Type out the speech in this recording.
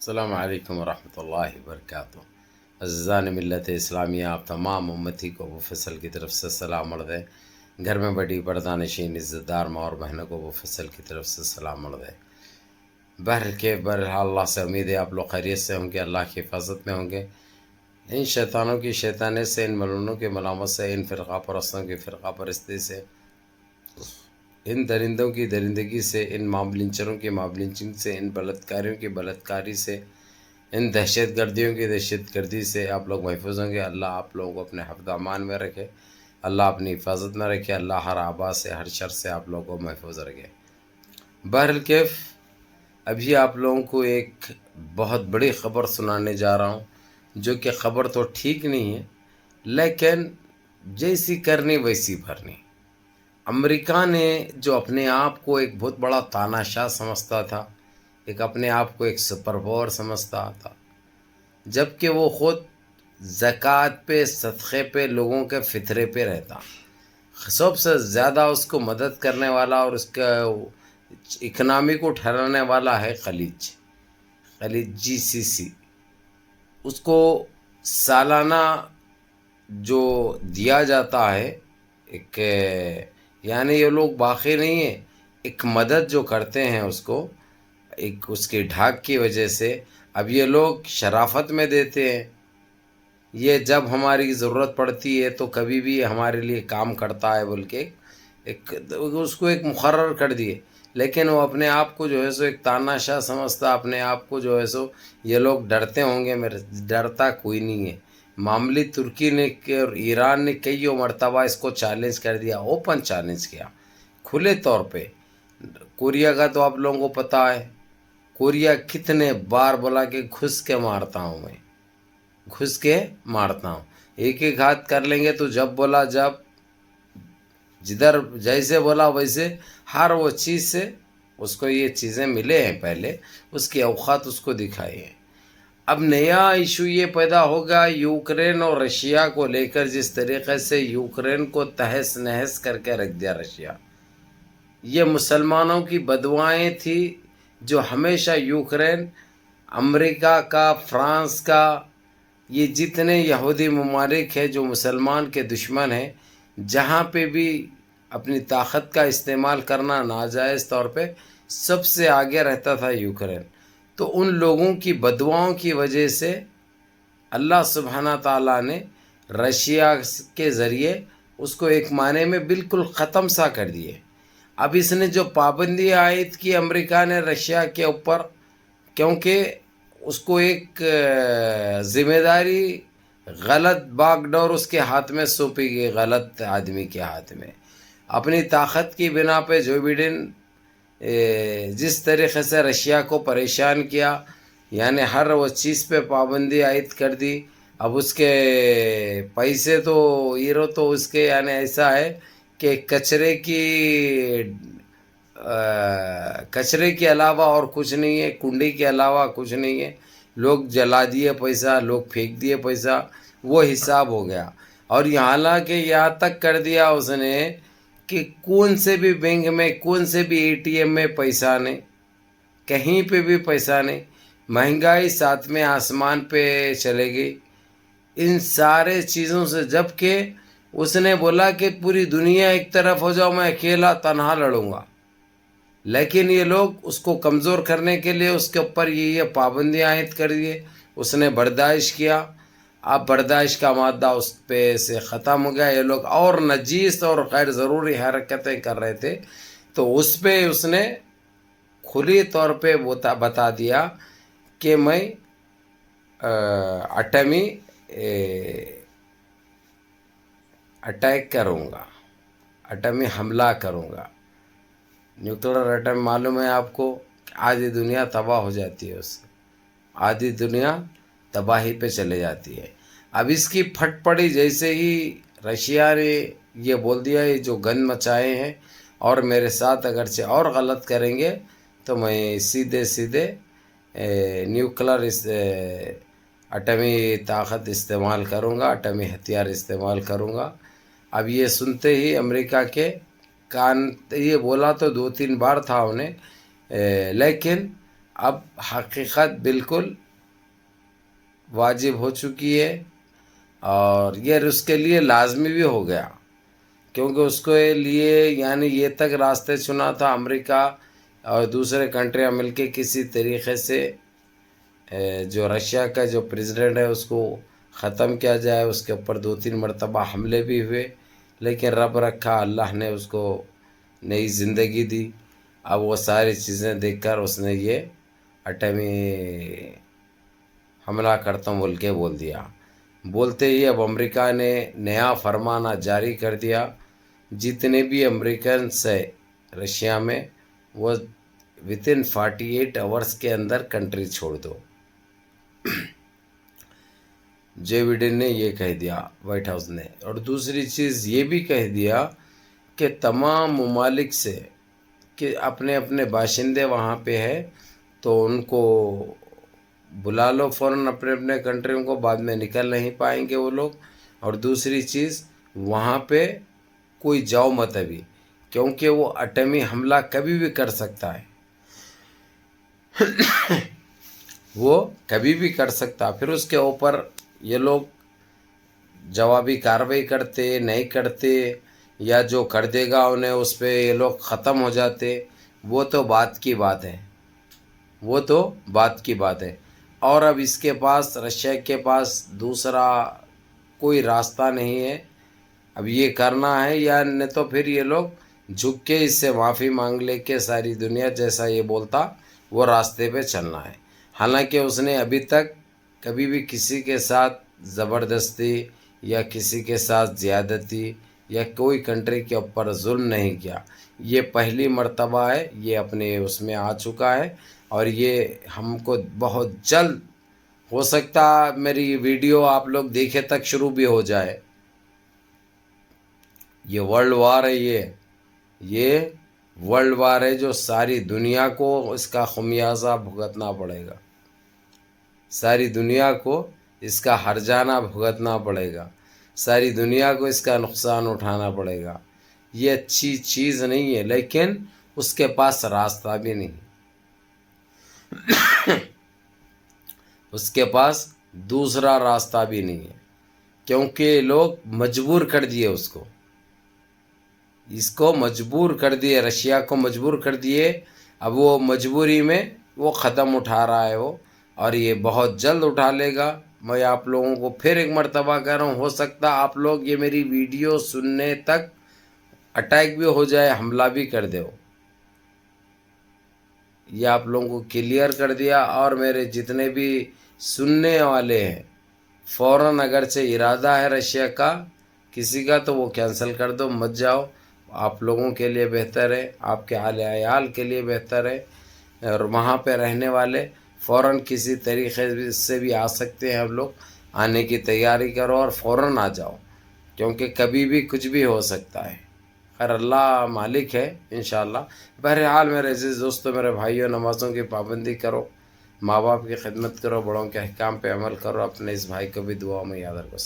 السلام علیکم ورحمۃ اللہ وبرکاتہ۔ عزیزان ملت اسلامیہ، آپ تمام امتی کو ابو فصل کی طرف سے سلام عرض ہے۔ گھر میں بڑی پردہ نشین عزت دار ماں اور بہنوں کو ابو فصل کی طرف سے سلام عرض ہے۔ بہرحال اللہ سے امید ہے آپ لوگ خیریت سے ہوں گے، اللہ کی حفاظت میں ہوں گے۔ ان شیطانوں کی شیطانی سے، ان ملعونوں کی ملامت سے، ان فرقہ پرستوں کی فرقہ پرستی سے، ان درندوں کی درندگی سے، ان ماب لنچروں کی ماب لنچنگ سے، ان بلاتکاریوں کی بلاتکاری سے، ان دہشت گردیوں کی دہشت گردی سے آپ لوگ محفوظ ہوں گے۔ اللہ آپ لوگوں کو اپنے حفظ امان میں رکھے، اللہ اپنی حفاظت میں رکھے، اللہ ہر آبا سے، ہر شر سے آپ لوگوں کو محفوظ رکھے۔ بہرکیف ابھی آپ لوگوں کو ایک بہت بڑی خبر سنانے جا رہا ہوں، جو کہ خبر تو ٹھیک نہیں ہے، لیکن جیسی کرنی ویسی بھرنی۔ امریکہ نے جو اپنے آپ کو ایک بہت بڑا تاناشاہ سمجھتا تھا، ایک اپنے آپ کو ایک سپر پاور سمجھتا تھا، جبکہ وہ خود زکوٰۃ پہ، صدقے پہ، لوگوں کے فطرے پہ رہتا۔ سب سے زیادہ اس کو مدد کرنے والا اور اس کا اکنامی کو ٹھہرانے والا ہے خلیج GCC۔ اس کو سالانہ جو دیا جاتا ہے، ایک یعنی یہ لوگ باقی نہیں ہیں، ایک مدد جو کرتے ہیں اس کو، ایک اس کی ڈھاک کی وجہ سے اب یہ لوگ شرافت میں دیتے ہیں۔ یہ جب ہماری ضرورت پڑتی ہے تو کبھی بھی ہمارے لیے کام کرتا ہے بول کے اس کو ایک مقرر کر دیے، لیکن وہ اپنے آپ کو جو ہے سو ایک تاناشاہ سمجھتا، اپنے آپ کو جو ہے سو یہ لوگ ڈرتے ہوں گے، میرے ڈرتا کوئی نہیں ہے۔ معاملی ترکی نے اور ایران نے کئی مرتبہ اس کو چیلنج کر دیا، اوپن چیلنج کیا کھلے طور پہ۔ کوریا کا تو آپ لوگوں کو پتہ ہے، کوریا کتنے بار بولا کہ گھس کے مارتا ہوں، میں گھس کے مارتا ہوں، ایک ایک ہاتھ کر لیں گے تو جب بولا جب، جدھر جیسے بولا ویسے، ہر وہ چیز سے اس کو یہ چیزیں ملے ہیں، پہلے اس کی اوقات اس کو دکھائی ہیں۔ اب نیا ایشو یہ پیدا ہوگا یوکرین اور رشیا کو لے کر، جس طریقے سے یوکرین کو تہس نہس کر کے رکھ دیا رشیا۔ یہ مسلمانوں کی بدوائیں تھی جو ہمیشہ یوکرین، امریکہ کا، فرانس کا، یہ جتنے یہودی ممالک ہیں جو مسلمان کے دشمن ہیں، جہاں پہ بھی اپنی طاقت کا استعمال کرنا ناجائز طور پہ، سب سے آگے رہتا تھا یوکرین۔ تو ان لوگوں کی بددعاؤں کی وجہ سے اللہ سبحانہ تعالیٰ نے رشیا کے ذریعے اس کو ایک معنی میں بالکل ختم سا کر دیے۔ اب اس نے جو پابندی عائد کی امریکہ نے رشیا کے اوپر، کیونکہ اس کو ایک ذمہ داری غلط باغ ڈور اس کے ہاتھ میں سونپی گئی، غلط آدمی کے ہاتھ میں۔ اپنی طاقت کی بنا پہ جو بائیڈن جس طریقے سے رشیا کو پریشان کیا، یعنی ہر وہ چیز پہ پابندی عائد کر دی۔ اب اس کے پیسے تو ہیرو تو اس کے یعنی ایسا ہے کہ کچرے کے علاوہ اور کچھ نہیں ہے، کنڈی کے علاوہ کچھ نہیں ہے۔ لوگ جلا دیے پیسہ، لوگ پھینک دیے پیسہ، وہ حساب ہو گیا۔ اور حالانکہ یہاں تک کر دیا اس نے کہ کون سے بھی بینک میں، کون سے بھی ATM میں پیسہ نہیں، کہیں پہ بھی پیسہ نہیں۔ مہنگائی ساتویں آسمان پہ چلے گئی ان سارے چیزوں سے، جبکہ اس نے بولا کہ پوری دنیا ایک طرف ہو جاؤ، میں اکیلا تنہا لڑوں گا۔ لیکن یہ لوگ اس کو کمزور کرنے کے لیے اس کے اوپر یہ پابندیاں عائد کر دیے۔ اس نے برداشت کیا، اب برداشت کا مادہ اس پہ سے ختم ہو گیا۔ یہ لوگ اور نجیس اور غیر ضروری حرکتیں کر رہے تھے، تو اس پہ اس نے کھلی طور پہ بتا دیا کہ میں ایٹمی اٹیک کروں گا، ایٹمی حملہ کروں گا۔ نیوکلر ایٹم معلوم ہے آپ کو، آدھی دنیا تباہ ہو جاتی ہے، اس سے آدھی دنیا تباہی پہ چلے جاتی ہے۔ اب اس کی پھٹ پڑی جیسے ہی رشیا نے یہ بول دیا، یہ جو گند مچائے ہیں اور میرے ساتھ اگرچہ اور غلط کریں گے تو میں سیدھے نیوکلر ایٹمی طاقت استعمال کروں گا، ایٹمی ہتھیار استعمال کروں گا۔ اب یہ سنتے ہی امریکہ کے کان، یہ بولا تو 2-3 بار تھا انہیں، لیکن اب حقیقت بالکل واجب ہو چکی ہے، اور یہ اس کے لیے لازمی بھی ہو گیا، کیونکہ اس کے لیے یعنی یہ تک راستے چنا تھا امریکہ اور دوسرے کنٹریاں مل کے کسی طریقے سے جو رشیا کا جو پریزیڈنٹ ہے اس کو ختم کیا جائے. اس کے اوپر 2-3 مرتبہ حملے بھی ہوئے، لیکن رب رکھا، اللہ نے اس کو نئی زندگی دی. اب وہ ساری چیزیں دیکھ کر اس نے یہ ایٹمی حملہ کرتا ہوں بول کے بول دیا. بولتے ہی اب امریکہ نے نیا فرمانہ جاری کر دیا، جتنے بھی امریکنس ہے رشیا میں وہ within 48 آورس کے اندر کنٹری چھوڑ دو. جو بائیڈن نے یہ کہہ دیا وائٹ ہاؤس نے. اور دوسری چیز یہ بھی کہہ دیا کہ تمام ممالک سے کہ اپنے اپنے باشندے وہاں پہ ہے تو ان کو بلا لو فوراً اپنے اپنے کنٹریوں کو، بعد میں نکل نہیں پائیں گے وہ لوگ. اور دوسری چیز وہاں پہ کوئی جاؤ مت ابھی، کیونکہ وہ ایٹمی حملہ کبھی بھی کر سکتا ہے، وہ کبھی بھی کر سکتا. پھر اس کے اوپر یہ لوگ جوابی کارروائی کرتے نہیں کرتے، یا جو کر دے گا انہیں اس پہ یہ لوگ ختم ہو جاتے، وہ تو بات کی بات ہے، وہ تو بات کی بات ہے. اور اب اس کے پاس رشیا کے پاس دوسرا کوئی راستہ نہیں ہے. اب یہ کرنا ہے یا نہیں تو پھر یہ لوگ جھک کے اس سے معافی مانگ لے کے ساری دنیا جیسا یہ بولتا وہ راستے پہ چلنا ہے. حالانکہ اس نے ابھی تک کبھی بھی کسی کے ساتھ زبردستی یا کسی کے ساتھ زیادتی یا کوئی کنٹری کے اوپر ظلم نہیں کیا. یہ پہلی مرتبہ ہے یہ اپنے اس میں آ چکا ہے، اور یہ ہم کو بہت جلد ہو سکتا میری ویڈیو آپ لوگ دیکھے تک شروع بھی ہو جائے. یہ ورلڈ وار ہے، یہ ورلڈ وار ہے جو ساری دنیا کو اس کا خمیازہ بھگتنا پڑے گا، ساری دنیا کو اس کا ہرجانہ بھگتنا پڑے گا، ساری دنیا کو اس کا نقصان اٹھانا پڑے گا. یہ اچھی چیز نہیں ہے، لیکن اس کے پاس راستہ بھی نہیں، اس کے پاس دوسرا راستہ بھی نہیں ہے، کیونکہ لوگ مجبور کر دیے اس کو مجبور کر دیے، رشیا کو مجبور کر دیے. اب وہ مجبوری میں وہ قدم اٹھا رہا ہے وہ، اور یہ بہت جلد اٹھا لے گا. میں آپ لوگوں کو پھر ایک مرتبہ کہہ رہا ہوں، ہو سکتا آپ لوگ یہ میری ویڈیو سننے تک اٹیک بھی ہو جائے، حملہ بھی کر دے. یہ آپ لوگوں کو کلیئر کر دیا. اور میرے جتنے بھی سننے والے ہیں فوراً اگرچہ ارادہ ہے رشیا کا کسی کا تو وہ کینسل کر دو، مت جاؤ. آپ لوگوں کے لیے بہتر ہے، آپ کے اہل عیال کے لیے بہتر ہے. اور وہاں پہ رہنے والے فوراً کسی طریقے سے بھی آ سکتے ہیں، ہم لوگ آنے کی تیاری کرو اور فوراً آ جاؤ، کیونکہ کبھی بھی کچھ بھی ہو سکتا ہے. خیر اللہ مالک ہے انشاءاللہ. بہرحال میرے عزیز دوستو، میرے بھائیوں، نمازوں کی پابندی کرو، ماں باپ کی خدمت کرو، بڑوں کے احکام پہ عمل کرو. اپنے اس بھائی کو بھی دعا میں یاد رکھو.